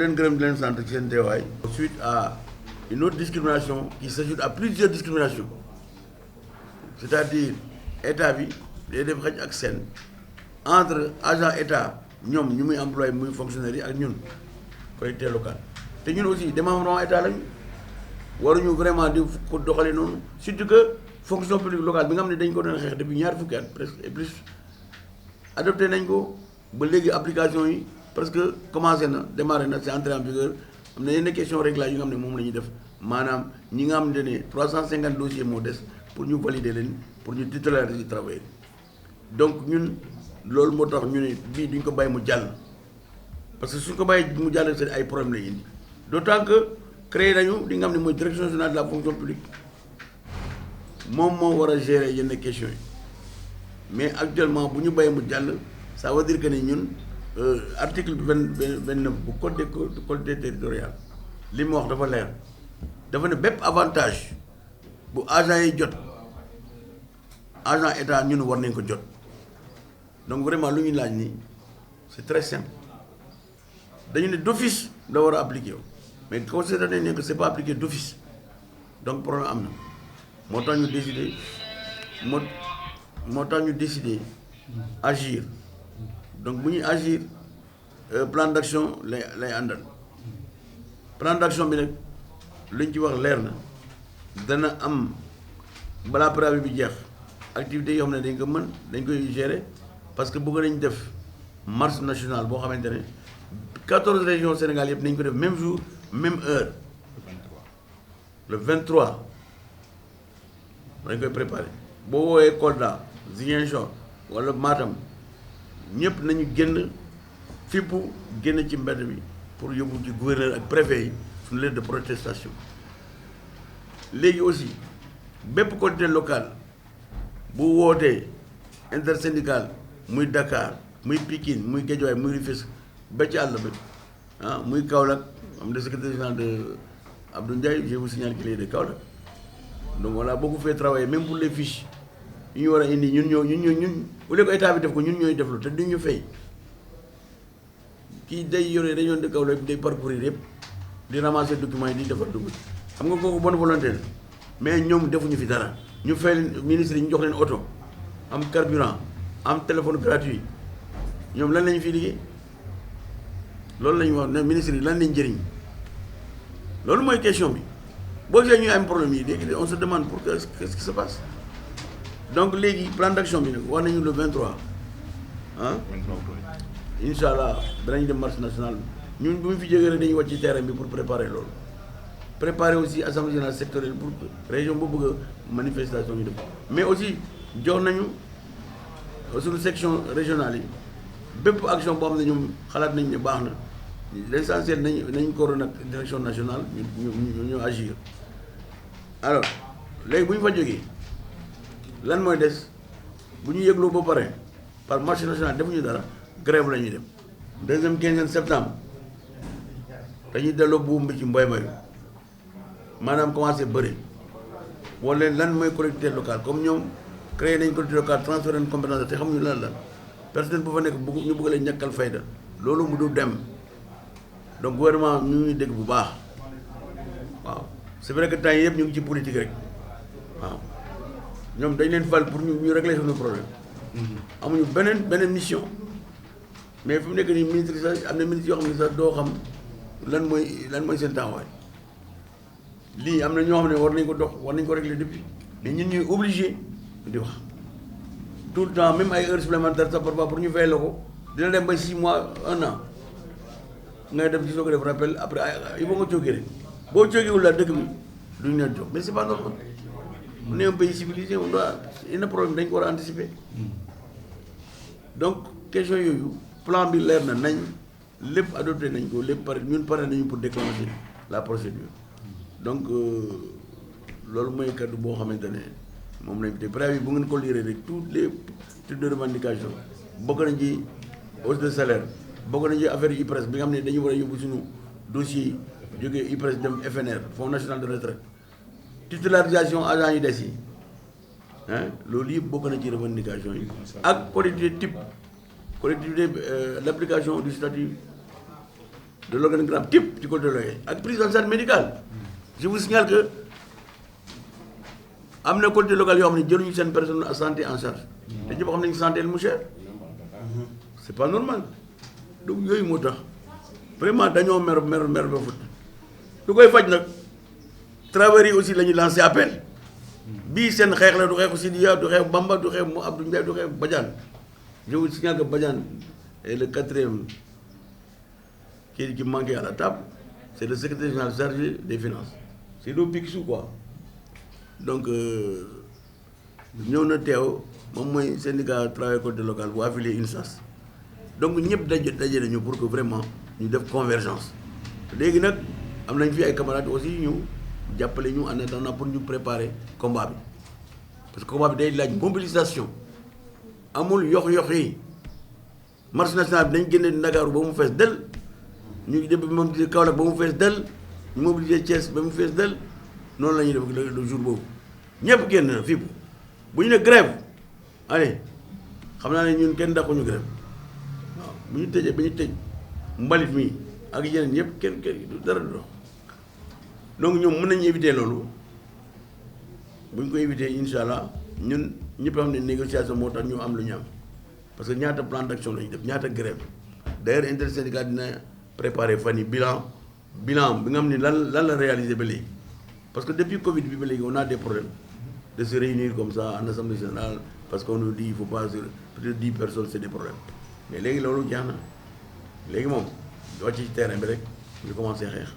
leen gërëm di leen sant ci seen teewaay. Suite à une autre discrimination qui s'ajoute à plusieurs discriminations c'est-à-dire état bi day def xaj ak seen entre agent état ñoom ñu muy employé muy fonctionnaire yi ak ñun collectivité locale te ñun aussi démembrement état lañu waruñu vraiment di ko doxalee noonu surtout que fonction publique locale bi nga xam ne dañ ko doon xeex depuis ñaar fukki at presque et plus adopté nañ ko ba léegi application yi parce que commencé na démarré na c'est entré en vigueur am na yenn question réglage yi nga xam ne moom la ñuy def maanaam ñi nga xamante ne 350 dossiers moo des pour ñu valider leen pour ñu titulariser travail donc ñun loolu moo tax ñu ne bii duñ ko bàyyi mu jàll parce que suñ ko bàyyi mu jàll seen ay problème lay indi d'autant que créé nañu li nga xam ne mooy direction nationale de la fonction publique moom moo war a gérer yenn questions yi mais actuellement bu ñu bàyyi mu jàll ça veut dire que ne ñun article 29 bu code des collectivités territoriales li mu wax dafa leer dafa ne bépp avantage bu agent yi jot agent état ñun war nañ ko jot donc vraiment lu ñu laaj nii c'est très simple dañu ne d'office la war a appliquer mais considéré nañ ne que c'est pas appliqué d'office donc problème am na moo tax ñu décider moo tax ñu décider agir donc bu ñuy agir plan d'action lay àndal plan d'action bi nag lu ñu ci wax leer na dana am balaa préavis bi jeex activités yoo xam ne dañ ko mën dañ koy gérer parce que bëgg nañ def marche nationale boo xamante ne 14 régions Sénégal yëpp nañ ko def même jour même heure le 23 dañ koy préparer boo woowee Kolda Ziguinchor wala Matam ñëpp nañu génn fippu génn ci mbedd bi pour yóbbu ci gouverneur ak préfet yi suñu lettre de protestation léegi aussi bépp collectivité locale bu wootee intersyndical muy Dakar muy Pikine muy Guédiawaye muy Rufisque ba ci àll bi muy Kaolack am de secrétaire général de Abdou Ndiaye je vous signale qu'il est de Kaolack donc voilà beaucoup fait travailler même pour les fiches yi ñu war a indi ñun au lieu que état bi def ko ñun ñooy deflu te duñ ñu fay kii day yore région de Kaolack day parcourir yëpp di ramasser documents yi di defar dugub xam nga kooku bonne volonté la mais ñoom defuñu fi dara ñu fay leen ministre yi ñu jox leen oto am carburant am téléphone gratuit ñoom lan lañu fi liggéey loolu la ñu wax ne ministre yi lan lañ njëriñ loolu mooy question bi boo gisee ñuy am problème yi léegi on se demande pour qu'est-ce qui se passe donc léegi plan d'action bi nag wax nañu le 23 incha allah danañ dem marche nationale ñun bu ñu fi jógee rek dañuy wàcc ci terrain bi pour préparer loolu préparer aussi assemblée générale sectorielle pour région bu bëgg a manifestation ñu def mais aussi jox nañu suñu section régionale yi bépp action boo xam ne ñoom xalaat nañ ne baax na l'essentiel nañ ko waroon ak direction nationale ñu agir alors léegi bu ñu fa jógee lan mooy des bu ñu yëgloo ba pare par marche nationale defuñu dara grève la ñuy dem deuxième quinzaine septembre dañuy delloo buum bi ci mboy maanaam commencé bëri wala lan mooy collectivité locale comme ñoom créé nañ collectivité locale transféré nañ compétence te xamuñu lan la personne bu fa nekk ñu bëgg leen ñàkkal fayda loolu mu du dem donc gouvernement ñu ngi dégg bu baax waaw c'est vrai que temps yii yëpp ñu ngi ci politique rek waaw ñoom dañ leen fal pour ñu régler suñu problème amuñu beneen mission mais fi mu nekk nii ministre sax am na ministre yoo xam ne sax doo xam lan mooy seen taxawaay lii am na ñoo xam ne war nañ ko dox war nañ ko régler depuis mais ñun ñuy obligé di wax tout le temps même ay heures supplémentaires sax parfois pour ñu fay la ko dina dem ba 6 mois 1 an ngay def ci soo ko def rappel après il faut nga jógee rek boo jógewul la dëkk bi duñu leen jox mais c'est pas normal on est un pays civilisé on doit yenn problème dañ ko war a anticiper donc question yooyu plan bi leer na nañ lépp adopté nañ ko lépp pare ñun pare nañu pour déclencher la procédure donc loolu mooy kaddu boo xamante ne moom lañ te préavis bu ngeen ko lire rek toutes les types de revendications bokk nañ ci hausse de salaire bokk nañ ci affaire IPRES bi nga xam ne dañu war a yóbbu suñu dossier yi jógee IPRES dem FNR Fonds national de retraite titularisation agent yi des yi loolu yëpp bokk na ci revendication yi ak collectivité type collectivité l'application du statut de l'organigramme type du code de l'OE avec prise en charge médicale. Je vous signale que am na collectivité locale yoo xam ne jëluñu seen personne à santé en charge te ñëpp xam nañu santé mu cher c'est pas normal donc yooyu moo tax vraiment dañoo mer ba fut lu koy faj nag travailleurs yi aussi la ñuy lancé appel bii seen xeex la du xeexu Sidiya du xeexu Bamba du xeexu Abdou Ndiaye du xeexu Badiane. Je vous signale que Badiane est le 4e qui manquait à la table, c'est le secrétaire général chargé des finances. C'est le Picsou quoi. Donc, nous avons un syndicat de travail côté local pour affilier une SAS. Donc, nous avons pour que vraiment nous devons convergence. Nous avons des camarades aussi, nous avons en attendant pour nous préparer le combat. Parce que le combat est la mobilisation. Amul yox yi marche nationale bi dañ génne Ndakaaru ba mu fees del ñu dem mobiliser Kaolack ba mu fees del ñu mobiliser Thiès ba mu fees del noonu la ñuy def le jour boobu ñëpp génn na fii bu ñu ne grève allez xam naa ne ñun kenn dàquñu grève waaw bu ñu tëjee ba ñu tëj mbalit mi ak yeneen yëpp kenn dara du dox donc ñoom mën nañu éviter loolu bu ñu ko éviter incha allah ñun ñëpp xam ne négociation moo tax ñu am lu ñu am parce que ñaata plan d'action la ñu def ñaata grève d'ailleurs intersyndical dina préparer fan yi bilan bi nga xam ne lan la réaliser ba léegi parce que depuis Covid bi ba léegi on a des problèmes de se réunir comme ça en assemblée générale parce qu'on nous dit il faut pas peut-être 10 personnes c'est des problèmes mais léegi loolu jeex na léegi moom wàcc ci terrain bi rek ñu commencé xeex